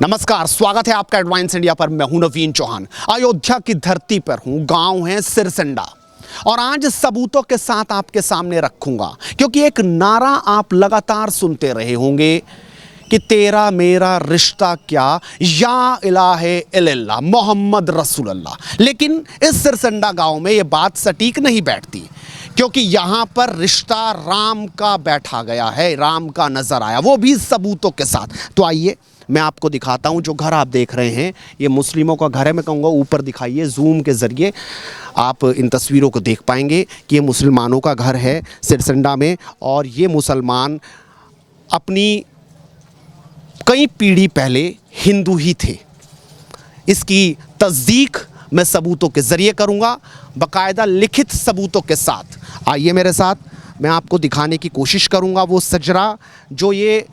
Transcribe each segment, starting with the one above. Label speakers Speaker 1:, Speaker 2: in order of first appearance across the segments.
Speaker 1: नमस्कार, स्वागत है आपका एडवांस इंडिया पर। मैं हूं नवीन चौहान। अयोध्या की धरती पर हूं, गांव है सिरसंडा, और आज सबूतों के साथ आपके सामने रखूंगा, क्योंकि एक नारा आप लगातार सुनते रहे होंगे कि तेरा मेरा रिश्ता क्या, या इलाहे इल्लल्लाह मोहम्मद रसूलुल्लाह। लेकिन इस सिरसंडा गांव में ये बात सटीक नहीं बैठती, क्योंकि यहाँ पर रिश्ता राम का बैठा गया है, राम का नजर आया, वो भी सबूतों के साथ। तो आइए मैं आपको दिखाता हूँ। जो घर आप देख रहे हैं ये मुस्लिमों का घर है। मैं कहूँगा ऊपर दिखाइए, जूम के ज़रिए आप इन तस्वीरों को देख पाएंगे कि ये मुसलमानों का घर है सिरसंडा में, और ये मुसलमान अपनी कई पीढ़ी पहले हिंदू ही थे। इसकी तस्दीक मैं सबूतों के ज़रिए करूँगा, बाकायदा लिखित सबूतों के साथ। आइए मेरे साथ, मैं आपको दिखाने की कोशिश करूँगा वो सजरा जो ये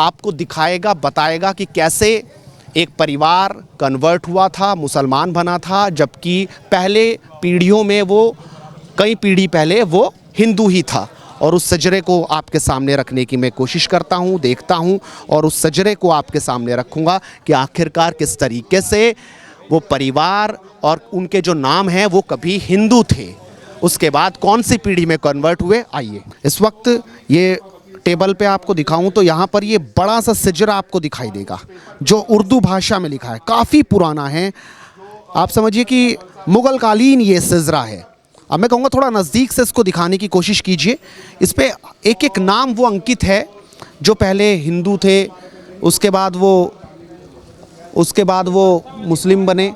Speaker 1: आपको दिखाएगा, बताएगा कि कैसे एक परिवार कन्वर्ट हुआ था, मुसलमान बना था, जबकि पहले पीढ़ियों में वो कई पीढ़ी पहले वो हिंदू ही था। और उस सजरे को आपके सामने रखने की मैं कोशिश करता हूँ, देखता हूँ, और उस सजरे को आपके सामने रखूँगा कि आखिरकार किस तरीके से वो परिवार और उनके जो नाम हैं वो कभी हिंदू थे, उसके बाद कौन सी पीढ़ी में कन्वर्ट हुए। आइए इस वक्त ये टेबल पे आपको दिखाऊं तो यहाँ पर ये बड़ा सा सिजरा आपको दिखाई देगा जो उर्दू भाषा में लिखा है, काफ़ी पुराना है। आप समझिए कि मुग़ल कालीन ये सिजरा है। अब मैं कहूँगा थोड़ा नज़दीक से इसको दिखाने की कोशिश कीजिए। इस पे एक एक नाम वो अंकित है जो पहले हिंदू थे, उसके बाद वो मुस्लिम बने।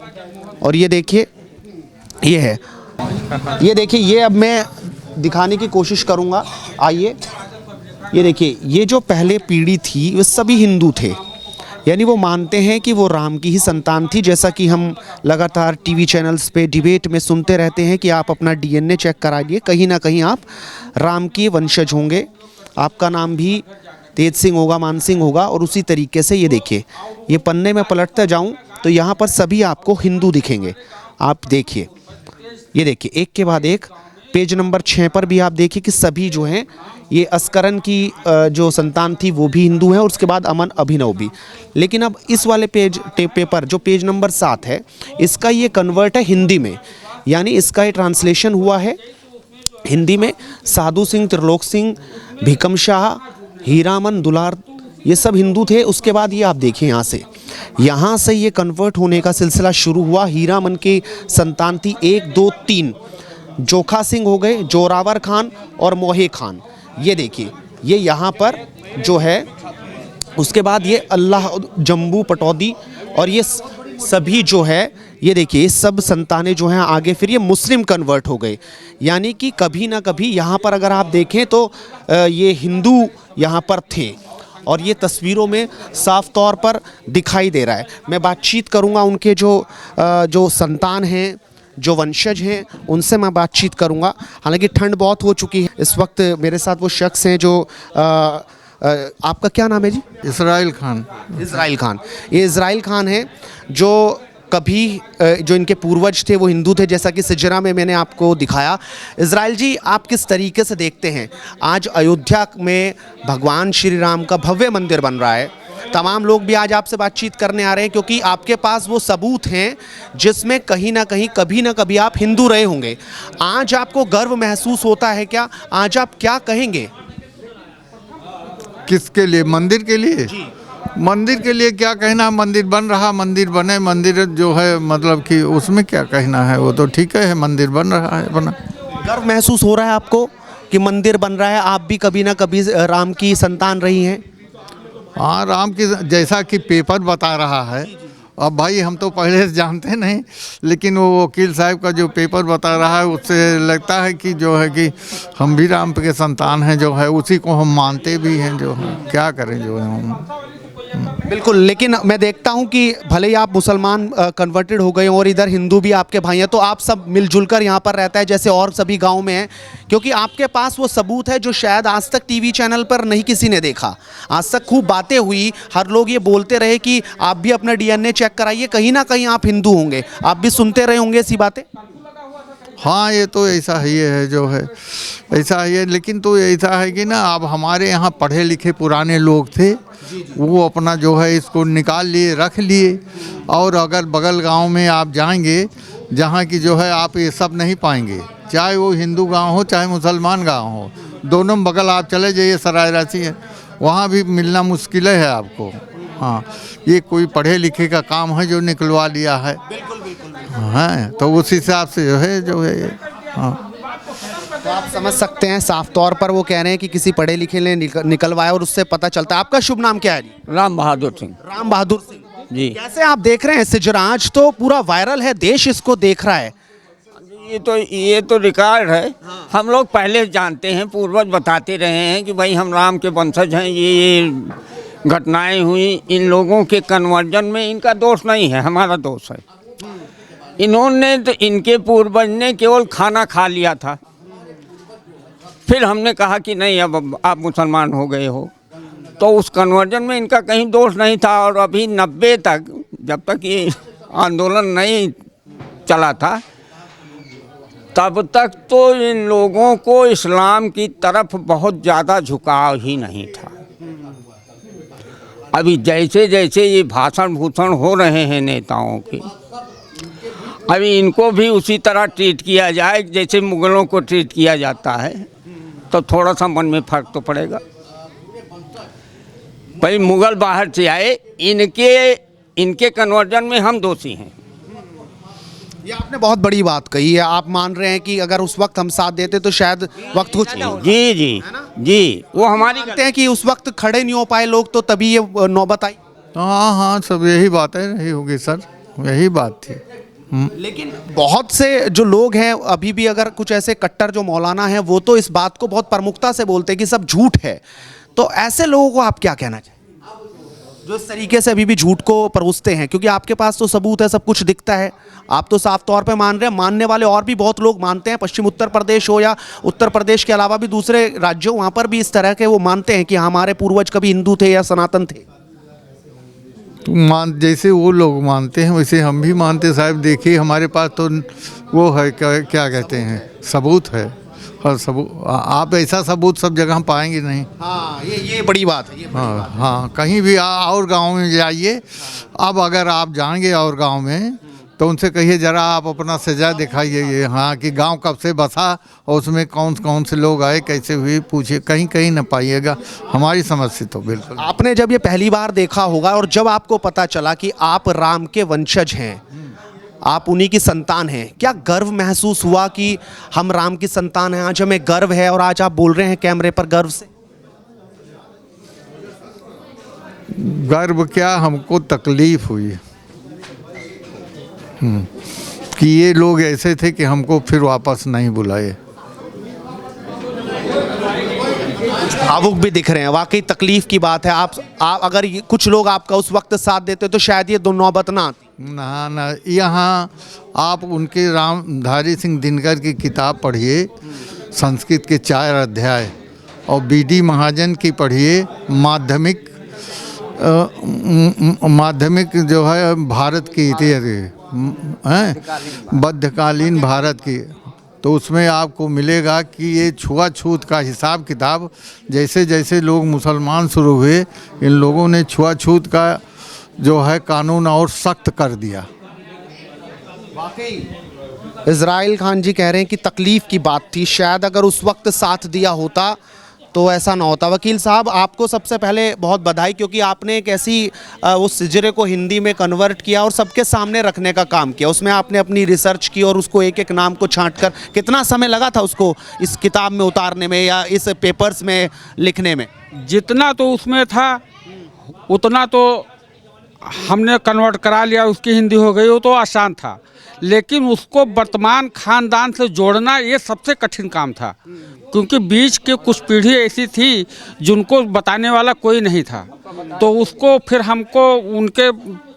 Speaker 1: और ये देखिए, ये है, ये देखिए, ये अब मैं दिखाने की कोशिश करूँगा। आइए ये देखिए, ये जो पहले पीढ़ी थी वो सभी हिंदू थे, यानी वो मानते हैं कि वो राम की ही संतान थी। जैसा कि हम लगातार टीवी चैनल्स पे डिबेट में सुनते रहते हैं कि आप अपना डीएनए चेक कराइए, कहीं ना कहीं आप राम के वंशज होंगे, आपका नाम भी तेज सिंह होगा, मान सिंह होगा। और उसी तरीके से ये देखिए, ये पन्ने में पलटता जाऊँ तो यहाँ पर सभी आपको हिंदू दिखेंगे। आप देखिए, ये देखिए, एक के बाद एक पेज नंबर 6 पर भी आप देखिए कि सभी जो हैं ये अस्करन की जो संतान थी वो भी हिंदू हैं, और उसके बाद अमन अभिनव भी। लेकिन अब इस वाले पेपर जो पेज नंबर 7 है, इसका ये कन्वर्ट है हिंदी में, यानी इसका ये ट्रांसलेशन हुआ है हिंदी में। साधु सिंह, त्रिलोक सिंह, भीकम शाह, हीरामन दुलार, ये सब हिंदू थे। उसके बाद ये आप देखिए, यहाँ से ये कन्वर्ट होने का सिलसिला शुरू हुआ। हीरामन की संतान थी 1, 2, 3, जोखा सिंह हो गए, जोरावर खान और मोहे खान। ये देखिए, ये यहाँ पर जो है, उसके बाद ये अल्लाह जम्बू पटौदी, और ये सभी जो है, ये देखिए, ये सब संतानें जो हैं आगे फिर ये मुस्लिम कन्वर्ट हो गए। यानी कि कभी ना कभी यहाँ पर अगर आप देखें तो ये हिंदू यहाँ पर थे, और ये तस्वीरों में साफ तौर पर दिखाई दे रहा है। मैं बातचीत करूँगा उनके जो संतान हैं, जो वंशज हैं, उनसे मैं बातचीत करूंगा। हालांकि ठंड बहुत हो चुकी है इस वक्त। मेरे साथ वो शख्स हैं जो आपका क्या नाम है जी?
Speaker 2: इसराइल खान।
Speaker 1: इसराइल खान, ये इसराइल खान है जो कभी जो इनके पूर्वज थे वो हिंदू थे, जैसा कि सिजरा में मैंने आपको दिखाया। इसराइल जी, आप किस तरीके से देखते हैं आज अयोध्या में भगवान श्री राम का भव्य मंदिर बन रहा है? तमाम लोग भी आज आपसे बातचीत करने आ रहे हैं, क्योंकि आपके पास वो सबूत हैं जिसमें कहीं ना कहीं कभी ना कभी आप हिंदू रहे होंगे। आज आपको गर्व महसूस होता है क्या? आज आप क्या कहेंगे?
Speaker 2: किसके लिए? मंदिर के लिए
Speaker 1: जी।
Speaker 2: मंदिर के लिए क्या कहना? मंदिर बन रहा, मंदिर बने, मंदिर जो है मतलब कि उसमें क्या कहना है, वो तो ठीक है, मंदिर बन रहा है, बना।
Speaker 1: गर्व महसूस हो रहा है आपको कि मंदिर बन रहा है? आप भी कभी ना कभी राम की संतान रही हैं?
Speaker 2: हाँ, राम की, जैसा कि पेपर बता रहा है। अब भाई हम तो पहले से जानते नहीं, लेकिन वो वकील साहब का जो पेपर बता रहा है उससे लगता है कि जो है कि हम भी राम के संतान हैं, जो है उसी को हम मानते भी हैं। जो है क्या करें, जो है हम
Speaker 1: बिल्कुल। लेकिन मैं देखता हूं कि भले ही आप मुसलमान कन्वर्टेड हो गए और इधर हिंदू भी आपके भाई हैं, तो आप सब मिलजुल कर यहाँ पर रहता है जैसे और सभी गांव में है, क्योंकि आपके पास वो सबूत है जो शायद आज तक टीवी चैनल पर नहीं किसी ने देखा। आज तक खूब बातें हुई, हर लोग ये बोलते रहे कि आप भी अपना डीएनए चेक कराइए, कहीं ना कहीं आप हिंदू होंगे। आप भी सुनते रहे होंगे ऐसी बातें?
Speaker 2: हाँ, ये तो ऐसा ही है जो है, ऐसा ही है। लेकिन तो ऐसा है कि ना, अब हमारे यहाँ पढ़े लिखे पुराने लोग थे, वो अपना जो है इसको निकाल लिए, रख लिए। और अगर बगल गांव में आप जाएंगे, जहाँ की जो है आप ये सब नहीं पाएंगे, चाहे वो हिंदू गांव हो चाहे मुसलमान गांव हो, दोनों में बगल आप चले जाइए, सराय रांची है, वहाँ भी मिलना मुश्किल है आपको। हाँ, ये कोई पढ़े लिखे का काम है जो निकलवा लिया है। हाँ, तो उस हिसाब से जो है ये। हाँ,
Speaker 1: तो आप समझ सकते हैं, साफ तौर पर वो कह रहे हैं कि किसी पढ़े लिखे ने निकलवाया और उससे पता चलता है। आपका शुभ नाम क्या है जी?
Speaker 3: राम बहादुर सिंह
Speaker 1: राम बहादुर सिंह
Speaker 3: जी।
Speaker 1: कैसे आप देख रहे हैं सिजराज तो पूरा वायरल है, देश इसको देख रहा है।
Speaker 3: ये तो रिकॉर्ड है। हम लोग पहले जानते हैं, पूर्वज बताते रहे हैं कि भाई हम राम के वंशज हैं। ये घटनाएं हुई, इन लोगों के कन्वर्जन में इनका दोष नहीं है, हमारा दोष है। इन्होंने तो, इनके पूर्वज ने केवल खाना खा लिया था, फिर हमने कहा कि नहीं अब आप मुसलमान हो गए हो, तो उस कन्वर्जन में इनका कहीं दोष नहीं था। और अभी 90 तक, जब तक ये आंदोलन नहीं चला था, तब तक तो इन लोगों को इस्लाम की तरफ बहुत ज़्यादा झुकाव ही नहीं था। अभी जैसे जैसे ये भाषण भूषण हो रहे हैं नेताओं के, अभी इनको भी उसी तरह ट्रीट किया जाए जैसे मुगलों को ट्रीट किया जाता है, तो थोड़ा सा मन में फ़र्क तो पड़ेगा। भाई मुगल बाहर से आए, इनके कन्वर्जन में हम दोषी हैं।
Speaker 1: ये आपने बहुत बड़ी बात कही है। आप मान रहे हैं कि अगर उस वक्त हम साथ देते तो शायद वक्त कुछ नहीं होता।
Speaker 3: जी जी जी, वो हमारी
Speaker 1: कहते हैं कि उस वक्त खड़े नहीं हो पाए लोग, तो तभी ये नौबत आई।
Speaker 2: हाँ हाँ, सब यही बातें रही होगी सर, यही बात थी।
Speaker 1: लेकिन बहुत से जो लोग हैं अभी भी, अगर कुछ ऐसे कट्टर जो मौलाना हैं, वो तो इस बात को बहुत प्रमुखता से बोलते हैं कि सब झूठ है। तो ऐसे लोगों को आप क्या कहना चाहिए जो इस तरीके से अभी भी झूठ को परोसते हैं? क्योंकि आपके पास तो सबूत है, सब कुछ दिखता है, आप तो साफ तौर पे मान रहे हैं। मानने वाले और भी बहुत लोग मानते हैं, पश्चिम उत्तर प्रदेश हो या उत्तर प्रदेश के अलावा भी दूसरे राज्यों, वहाँ पर भी इस तरह के वो मानते हैं कि हमारे पूर्वज कभी हिंदू थे या सनातन थे।
Speaker 2: तो जैसे वो लोग मानते हैं वैसे हम भी मानते साहब। देखिए हमारे पास तो वो है, क्या कहते हैं, सबूत है। और सबूत आप ऐसा सबूत सब जगह पाएंगे नहीं।
Speaker 1: हाँ, ये बड़ी बात है।
Speaker 2: हाँ हाँ, कहीं भी और गांव में जाइए, अब अगर आप जाएंगे और गांव में, तो उनसे कहिए ज़रा आप अपना सजा दिखाइए ये, हाँ, कि गांव कब से बसा और उसमें कौन कौन से लोग आए, कैसे हुए, पूछिए, कहीं कहीं न पाइएगा। हमारी समझ से तो बिल्कुल।
Speaker 1: आपने जब ये पहली बार देखा होगा और जब आपको पता चला कि आप राम के वंशज हैं, आप उन्हीं की संतान हैं, क्या गर्व महसूस हुआ कि हम राम की संतान हैं, आज हमें गर्व है? और आज आप बोल रहे हैं कैमरे पर गर्व से।
Speaker 2: गर्व क्या, हमको तकलीफ हुई कि ये लोग ऐसे थे कि हमको फिर वापस नहीं बुलाए।
Speaker 1: भावुक भी दिख रहे हैं, वाकई तकलीफ की बात है। आप अगर कुछ लोग आपका उस वक्त साथ देते तो शायद ये दो नौबत ना आती।
Speaker 2: ना, यहाँ आप उनके रामधारी सिंह दिनकर की किताब पढ़िए, संस्कृत के 4 अध्याय, और BD महाजन की पढ़िए, माध्यमिक जो है भारत की इतिहास हैं, मध्यकालीन भारत की, तो उसमें आपको मिलेगा कि ये छुआछूत का हिसाब किताब, जैसे जैसे लोग मुसलमान शुरू हुए, इन लोगों ने छुआछूत का जो है कानून और सख्त कर दिया।
Speaker 1: वाकई इजराइल खान जी कह रहे हैं कि तकलीफ की बात थी, शायद अगर उस वक्त साथ दिया होता तो ऐसा ना होता। वकील साहब, आपको सबसे पहले बहुत बधाई, क्योंकि आपने एक ऐसी उस सिजरे को हिंदी में कन्वर्ट किया और सबके सामने रखने का काम किया। उसमें आपने अपनी रिसर्च की और उसको एक एक नाम को छांट कर, कितना समय लगा था उसको इस किताब में उतारने में या इस पेपर्स में लिखने में?
Speaker 4: जितना तो उसमें था उतना तो हमने कन्वर्ट करा लिया, उसकी हिंदी हो गई, वो तो आसान था। लेकिन उसको वर्तमान खानदान से जोड़ना ये सबसे कठिन काम था, क्योंकि बीच के कुछ पीढ़ी ऐसी थी जिनको बताने वाला कोई नहीं था। तो उसको फिर हमको उनके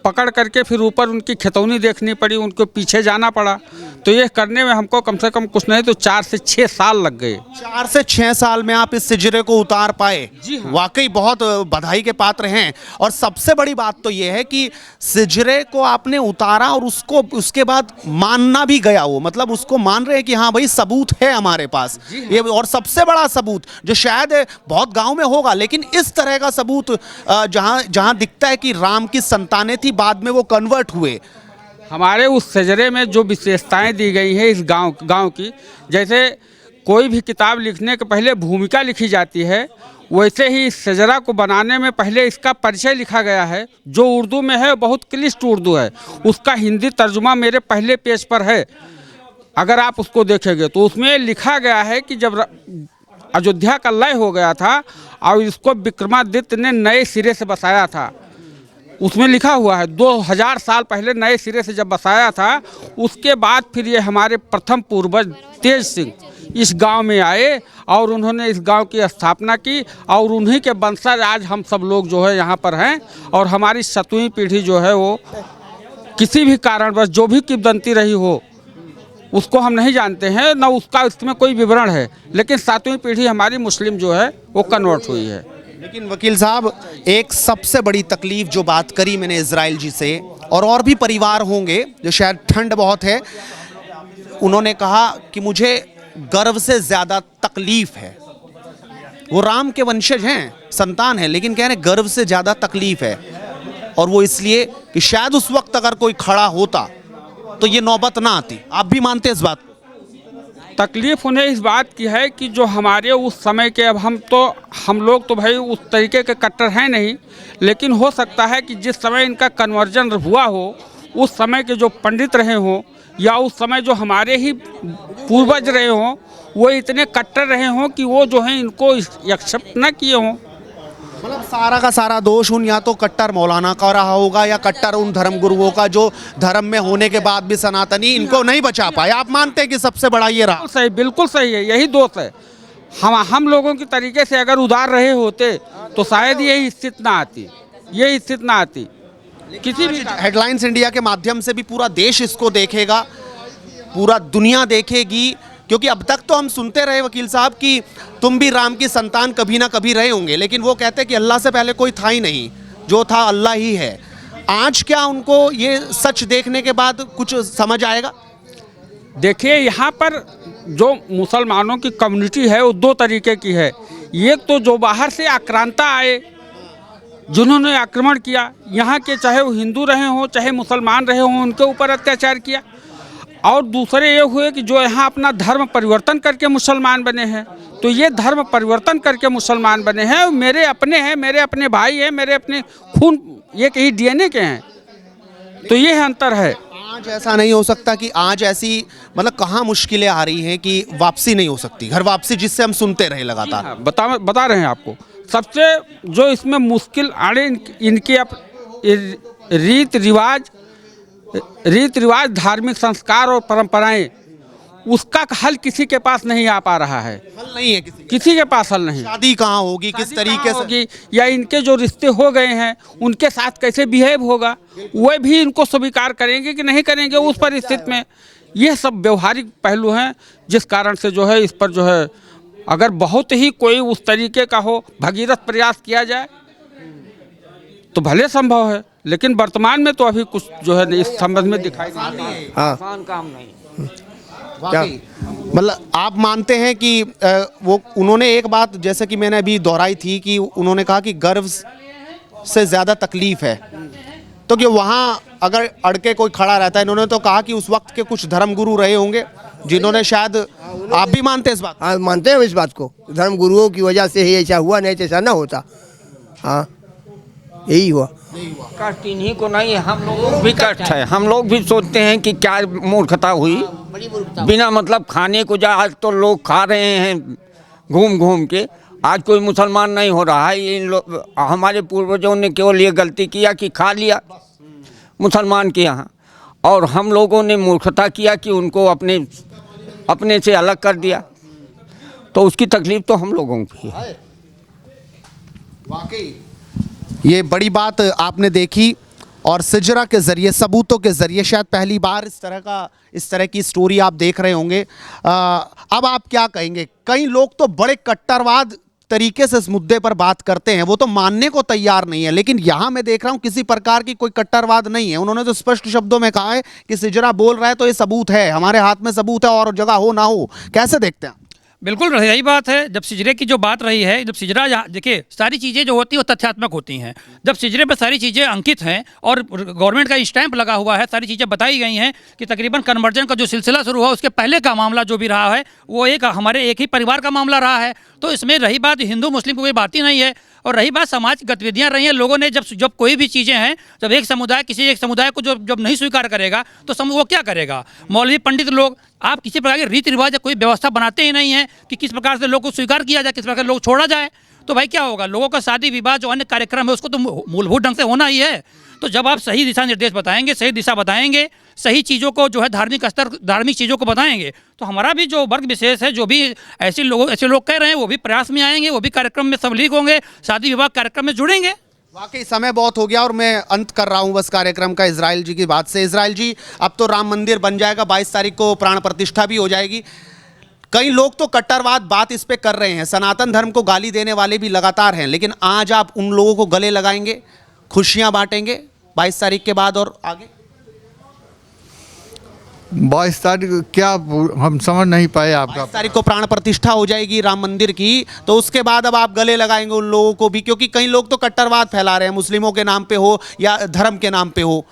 Speaker 4: पकड़ करके फिर ऊपर उनकी खितौनी देखनी पड़ी, उनको पीछे जाना पड़ा। तो ये करने में हमको कम से कम कुछ नहीं तो 4 से 6 साल लग गए।
Speaker 1: 4 से 6 साल में आप इस सिजरे को उतार पाए।
Speaker 4: जी हाँ।
Speaker 1: वाकई बहुत बधाई के पात्र हैं। और सबसे बड़ी बात तो ये है कि सिजरे को आपने उतारा और उसको उसके बाद मानना भी गया, वो मतलब उसको मान रहे हैं कि हाँ भाई सबूत है हमारे पास ये। और सबसे बड़ा सबूत जो शायद बहुत गांव में होगा, लेकिन इस तरह का सबूत जहां जहां दिखता है कि राम की संतानें थी, बाद में वो कन्वर्ट हुए।
Speaker 4: हमारे उस शजरे में जो विशेषताएं दी गई हैं इस गांव की, जैसे कोई भी किताब लिखने के पहले भूमिका लिखी जाती है, वैसे ही इस शजरा को बनाने में पहले इसका परिचय लिखा गया है, जो उर्दू में है, बहुत क्लिष्ट उर्दू है। उसका हिंदी तर्जुमा मेरे पहले पेज पर है, अगर आप उसको देखेंगे तो उसमें लिखा गया है कि जब अयोध्या का लय हो गया था और इसको विक्रमादित्य ने नए सिरे से बसाया था, उसमें लिखा हुआ है 2000 साल पहले नए सिरे से जब बसाया था, उसके बाद फिर ये हमारे प्रथम पूर्वज तेज सिंह इस गांव में आए और उन्होंने इस गांव की स्थापना की और उन्हीं के वंशज आज हम सब लोग जो है यहाँ पर हैं। और हमारी 7वीं पीढ़ी जो है वो किसी भी कारणवश जो भी किंवदंती रही हो उसको हम नहीं जानते हैं, ना उसका इसमें कोई विवरण है, लेकिन 7वीं पीढ़ी हमारी मुस्लिम जो है वो कन्वर्ट हुई है।
Speaker 1: लेकिन वकील साहब, एक सबसे बड़ी तकलीफ जो बात करी मैंने इजराइल जी से, और भी परिवार होंगे जो शायद ठंड बहुत है, उन्होंने कहा कि मुझे गर्व से ज़्यादा तकलीफ है। वो राम के वंशज हैं, संतान है, लेकिन कह रहे गर्व से ज़्यादा तकलीफ है। और वो इसलिए कि शायद उस वक्त अगर कोई खड़ा होता तो ये नौबत ना आती। आप भी मानते हैं इस बात?
Speaker 4: तकलीफ उन्हें इस बात की है कि जो हमारे उस समय के, अब हम लोग तो भाई उस तरीके के कट्टर हैं नहीं, लेकिन हो सकता है कि जिस समय इनका कन्वर्जन हुआ हो, उस समय के जो पंडित रहे हों या उस समय जो हमारे ही पूर्वज रहे हों, वो इतने कट्टर रहे हों कि वो जो है इनको एक्सेप्ट ना किए हों।
Speaker 1: मतलब सारा का सारा दोष उन या तो कट्टर मौलाना का रहा होगा या कट्टर उन धर्म गुरुओं का जो धर्म में होने के बाद भी सनातनी इनको नहीं बचा पाए। आप मानते हैं कि सबसे बड़ा ये रहा?
Speaker 4: सही, बिल्कुल सही है, यही दोष है। हम लोगों की तरीके से अगर उदार रहे होते तो शायद यही स्थिति ना आती, किसी भी।
Speaker 1: हेडलाइंस इंडिया के माध्यम से भी पूरा देश इसको देखेगा, पूरा दुनिया देखेगी, क्योंकि अब तक तो हम सुनते रहे वकील साहब कि तुम भी राम की संतान कभी ना कभी रहे होंगे, लेकिन वो कहते कि अल्लाह से पहले कोई था ही नहीं, जो था अल्लाह ही है। आज क्या उनको ये सच देखने के बाद कुछ समझ आएगा?
Speaker 4: देखिए, यहाँ पर जो मुसलमानों की कम्युनिटी है वो 2 तरीके की है। एक तो जो बाहर से आक्रांता आए, जिन्होंने आक्रमण किया, यहाँ के चाहे वो हिंदू रहे हों चाहे मुसलमान रहे हों, उनके ऊपर अत्याचार किया। और दूसरे ये हुए कि जो यहाँ अपना धर्म परिवर्तन करके मुसलमान बने हैं। तो ये धर्म परिवर्तन करके मुसलमान बने हैं, मेरे अपने हैं, मेरे अपने भाई हैं, मेरे अपने खून एक ही DNA के हैं। तो ये अंतर है।
Speaker 1: आज ऐसा नहीं हो सकता कि आज ऐसी मतलब कहाँ मुश्किलें आ रही हैं कि वापसी नहीं हो सकती, घर वापसी जिससे हम सुनते रहे लगातार।
Speaker 4: हाँ, बता रहे हैं आपको। सबसे जो इसमें मुश्किल आड़े इनके रीत रिवाज, धार्मिक संस्कार और परंपराएं, उसका हल किसी के पास नहीं आ पा रहा है।
Speaker 1: हल नहीं है
Speaker 4: किसी के पास हल नहीं।
Speaker 1: शादी कहाँ होगी, किस तरीके से
Speaker 4: होगी, या इनके जो रिश्ते हो गए हैं उनके साथ कैसे बिहेव होगा, वह भी इनको स्वीकार करेंगे कि नहीं करेंगे उस परिस्थिति में। ये सब व्यवहारिक पहलू हैं, जिस कारण से जो है इस पर जो है अगर बहुत ही कोई उस तरीके का हो, भगीरथ प्रयास किया जाए तो भले संभव है, लेकिन वर्तमान में तो अभी कुछ जो है इस संबंध में दिखाई नहीं दे रहा है।
Speaker 3: आसान काम नहीं।
Speaker 1: वाकई मतलब आप मानते हैं कि वो उन्होंने एक बात जैसे कि मैंने अभी दोहराई थी कि उन्होंने कहा कि गर्व से ज़्यादा तकलीफ है, तो कि वहाँ अगर अड़के कोई खड़ा रहता है, इन्होंने तो कहा कि उस वक्त के कुछ धर्मगुरु रहे होंगे जिन्होंने शायद, आप भी मानते हैं इस बात?
Speaker 5: हाँ, मानते हैं इस बात को। धर्म गुरुओं की वजह से ही ऐसा हुआ, नहीं तो ऐसा ना होता। हाँ, यही हुआ।
Speaker 3: कष्ट इन्हीं को नहीं, हम लोग भी कष्ट है। हम लोग भी सोचते हैं कि क्या मूर्खता हुई, बिना मतलब खाने को जा, आज तो लोग खा रहे हैं घूम घूम के। आज कोई मुसलमान नहीं हो रहा है। इन लोग, हमारे पूर्वजों ने केवल ये गलती किया कि खा लिया मुसलमान के यहाँ, और हम लोगों ने मूर्खता किया कि उनको अपने से अलग कर दिया। तो उसकी तकलीफ तो हम लोगों की है।
Speaker 1: वाकई ये बड़ी बात आपने देखी। और सिजरा के ज़रिए, सबूतों के ज़रिए, शायद पहली बार इस तरह की स्टोरी आप देख रहे होंगे। अब आप क्या कहेंगे? कई लोग तो बड़े कट्टरवाद तरीके से इस मुद्दे पर बात करते हैं, वो तो मानने को तैयार नहीं है, लेकिन यहां मैं देख रहा हूं किसी प्रकार की कोई कट्टरवाद नहीं है। उन्होंने तो स्पष्ट शब्दों में कहा है कि सिजरा बोल रहा है तो ये सबूत है, हमारे हाथ में सबूत है, और जगह हो ना हो। कैसे देखते हैं?
Speaker 6: बिल्कुल यही बात है। जब सिजरे की जो बात रही है, जब सिजरा यहाँ देखिए, सारी चीज़ें जो होती हैं वो तथ्यात्मक होती हैं। जब सिजरे पर सारी चीज़ें अंकित हैं और गवर्नमेंट का स्टैंप लगा हुआ है, सारी चीज़ें बताई गई हैं कि तकरीबन कन्वर्जन का जो सिलसिला शुरू हुआ उसके पहले का मामला जो भी रहा है वो हमारे एक ही परिवार का मामला रहा है। तो इसमें रही बात हिंदू मुस्लिम की कोई बात ही नहीं है। और रही बात समाज की गतिविधियाँ रही हैं, लोगों ने जब कोई भी चीज़ें हैं, जब एक समुदाय किसी एक समुदाय को जब नहीं स्वीकार करेगा तो वो क्या करेगा? मौलवी पंडित लोग, आप किसी प्रकार के रीति रिवाज या कोई व्यवस्था बनाते ही नहीं है कि किस प्रकार से लोग को स्वीकार किया जाए, किस प्रकार से लोग छोड़ा जाए। तो भाई क्या होगा? लोगों का शादी विवाह जो अन्य कार्यक्रम है उसको तो मूलभूत ढंग से होना ही है। तो जब आप सही दिशा निर्देश बताएंगे, सही दिशा बताएंगे, सही चीज़ों को जो है धार्मिक स्तर, धार्मिक चीज़ों को बताएंगे, तो हमारा भी जो वर्ग विशेष है, जो भी ऐसे लोग कह रहे हैं, वो भी प्रयास में आएंगे, वो भी कार्यक्रम में सम्मिलित होंगे, शादी विवाह कार्यक्रम में जुड़ेंगे।
Speaker 1: वाकई समय बहुत हो गया और मैं अंत कर रहा हूं बस कार्यक्रम का इजराइल जी की बात से। इजराइल जी, अब तो राम मंदिर बन जाएगा, 22 तारीख को प्राण प्रतिष्ठा भी हो जाएगी। कई लोग तो कट्टरवाद बात इस पे कर रहे हैं, सनातन धर्म को गाली देने वाले भी लगातार हैं, लेकिन आज आप उन लोगों को गले लगाएंगे, खुशियां बांटेंगे 22 तारीख के बाद और आगे?
Speaker 2: 22 तारीख क्या, हम समझ नहीं पाए आपका।
Speaker 1: 22 तारीख को प्राण प्रतिष्ठा हो जाएगी राम मंदिर की, तो उसके बाद अब आप गले लगाएंगे उन लोगों को भी, क्योंकि कई लोग तो कट्टरवाद फैला रहे हैं, मुस्लिमों के नाम पे हो या धर्म के नाम पे हो।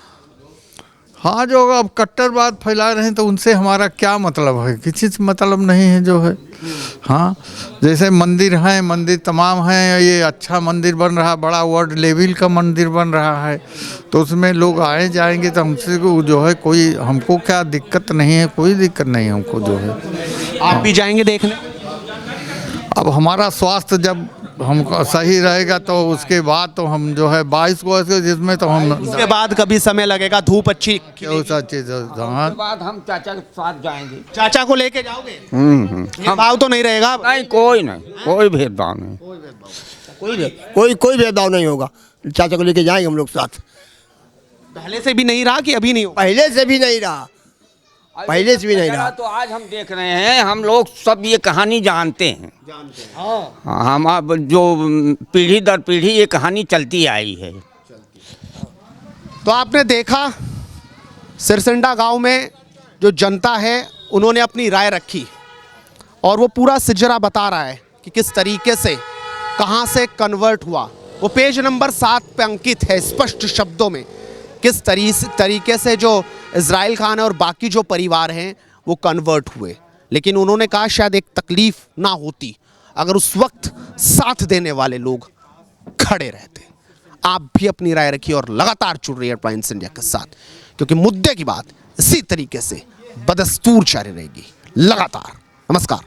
Speaker 2: हाँ, जो अब कट्टरवाद फैला रहे हैं तो उनसे हमारा क्या मतलब है? किसी से मतलब नहीं है जो है। हाँ, जैसे मंदिर हैं, मंदिर तमाम हैं, ये अच्छा मंदिर बन रहा, बड़ा वर्ल्ड लेवल का मंदिर बन रहा है, तो उसमें लोग आए जाएंगे तो हमसे जो है कोई, हमको क्या दिक्कत नहीं है, कोई दिक्कत नहीं है हमको जो है।
Speaker 1: आप भी जाएंगे देखने?
Speaker 2: अब हमारा स्वास्थ्य जब हमको सही रहेगा तो उसके बाद तो हम जो है 22 को जिसमें तो हम,
Speaker 1: उसके बाद कभी समय लगेगा, धूप अच्छी
Speaker 2: चीज़। हाँ,
Speaker 3: बाद हम चाचा के साथ जाएंगे।
Speaker 1: चाचा को लेके जाओगे? ये भाव तो नहीं रहेगा?
Speaker 3: नहीं, कोई भेदभाव नहीं।
Speaker 5: कोई भेदभाव नहीं होगा। चाचा को लेके जाएंगे हम लोग साथ।
Speaker 1: पहले से भी नहीं रहा कि अभी नहीं हो?
Speaker 5: पहले से भी नहीं रहा, पहले से भी नहीं रहा।
Speaker 3: तो आज हम देख रहे हैं, हम लोग सब ये कहानी जानते हैं। हाँ, हम अब जो पीढ़ी दर पीढ़ी ये कहानी चलती आई है।
Speaker 1: तो आपने देखा सिरसंडा गांव में जो जनता है उन्होंने अपनी राय रखी, और वो पूरा सिजरा बता रहा है कि किस तरीके से, कहां से कन्वर्ट हुआ। वो पेज नंबर 7 पे अंकित है स्पष्ट शब्दों में, किस तरीके से जो इजराइल खान है और बाकी जो परिवार हैं वो कन्वर्ट हुए। लेकिन उन्होंने कहा शायद एक तकलीफ ना होती अगर उस वक्त साथ देने वाले लोग खड़े रहते। आप भी अपनी राय रखिए और लगातार जुड़ रही है टाइम्स इंडिया के साथ, क्योंकि मुद्दे की बात इसी तरीके से बदस्तूर जारी रहेगी लगातार। नमस्कार।